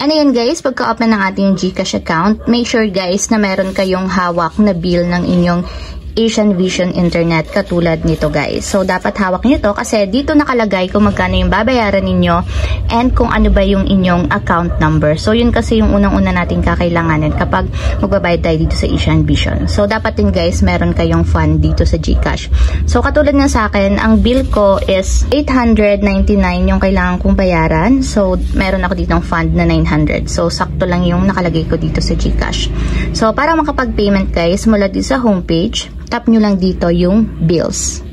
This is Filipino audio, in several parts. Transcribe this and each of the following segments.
And ayan guys, pagka-open ng ating GCash account, make sure guys na meron kayong hawak na bill ng inyong Asian Vision Internet katulad nito guys. So, dapat hawak nyo to kasi dito nakalagay kung magkano yung babayaran ninyo and kung ano ba yung inyong account number. So, yun kasi yung unang-una natin kakailanganin kapag magbabayad tayo dito sa Asian Vision. So, dapat din guys, meron kayong fund dito sa GCash. So, katulad nga sa akin, ang bill ko is 899 yung kailangan kong bayaran. So, meron ako ditong fund na 900. So, sakto lang yung nakalagay ko dito sa GCash. So, para makapag-payment guys, mula dito sa homepage, tap nyo lang dito yung bills.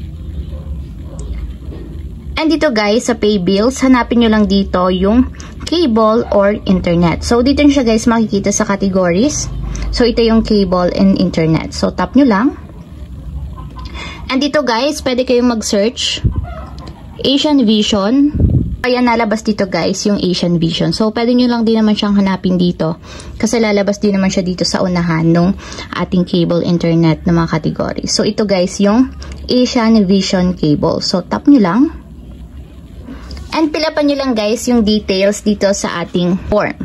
And dito guys, sa pay bills, hanapin nyo lang dito yung cable or internet. So, dito nyo siya guys makikita sa categories. So, ito yung cable and internet. So, tap nyo lang. And dito guys, pwede kayong mag-search Asian Vision. Kaya nalabas dito guys yung Asian Vision. So, pwede nyo lang din naman siyang hanapin dito. Kasi lalabas din naman siya dito sa unahan nung ating cable internet na mga category. So, ito guys yung Asian Vision cable. So, tap nyo lang. And pilapan nyo lang guys yung details dito sa ating form.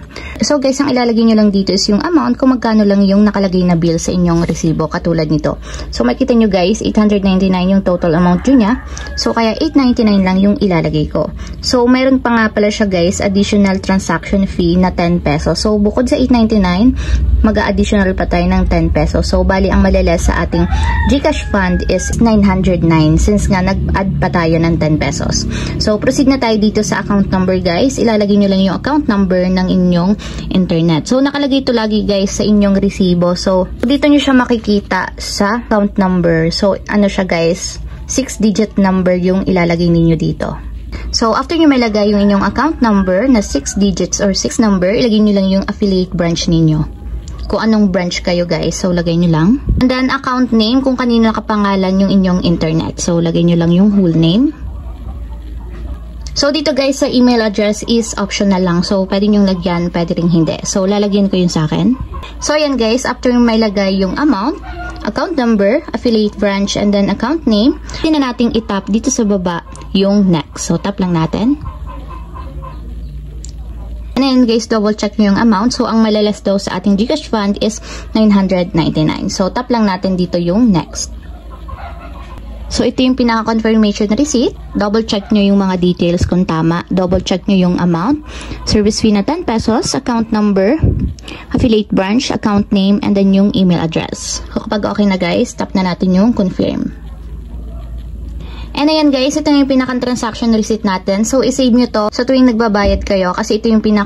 So guys, ang ilalagay nyo lang dito is yung amount kung magkano lang yung nakalagay na bill sa inyong resibo katulad nito. So makikita nyo guys, 899 yung total amount dun niya. So kaya 899 lang yung ilalagay ko. So meron pa nga pala siya guys, additional transaction fee na 10 pesos. So bukod sa 899, mag-a-additional pa tayo ng 10 pesos. So bali ang malalas sa ating GCash fund is 909 since nga nag-add pa tayo ng 10 pesos. So proceed na tayo dito sa account number guys. Ilalagay nyo lang yung account number ng inyong internet. So nakalagay ito lagi guys sa inyong resibo. So dito nyo siya makikita sa account number. So ano siya guys, 6-digit number yung ilalagay ninyo dito. So after nyo malagay yung inyong account number na 6 digits or 6 number, ilagay nyo lang yung affiliate branch ninyo. Kung anong branch kayo guys, so lagay nyo lang. And then account name, kung kanino nakapangalan yung inyong internet. So lagay nyo lang yung whole name. So, dito guys, sa email address is optional lang. So, pwede nyong lagyan, pwede ring hindi. So, lalagyan ko yun sa akin. So, ayan guys, after may lagay yung amount, account number, affiliate branch, and then account name, hindi na nating itap dito sa baba yung next. So, tap lang natin. And then guys, double check nyo yung amount. So, ang malalas daw sa ating GCash fund is 999. So, tap lang natin dito yung next. So, ito yung pinaka-confirmation receipt. Double check nyo yung mga details kung tama. Double check nyo yung amount. Service fee na 10 pesos. Account number, affiliate branch, account name, and then yung email address. So, kapag okay na guys, tap na natin yung confirm. And ayan guys, ito yung pinaka-transaction receipt natin. So, isave nyo to sa tuwing nagbabayad kayo kasi ito yung pinaka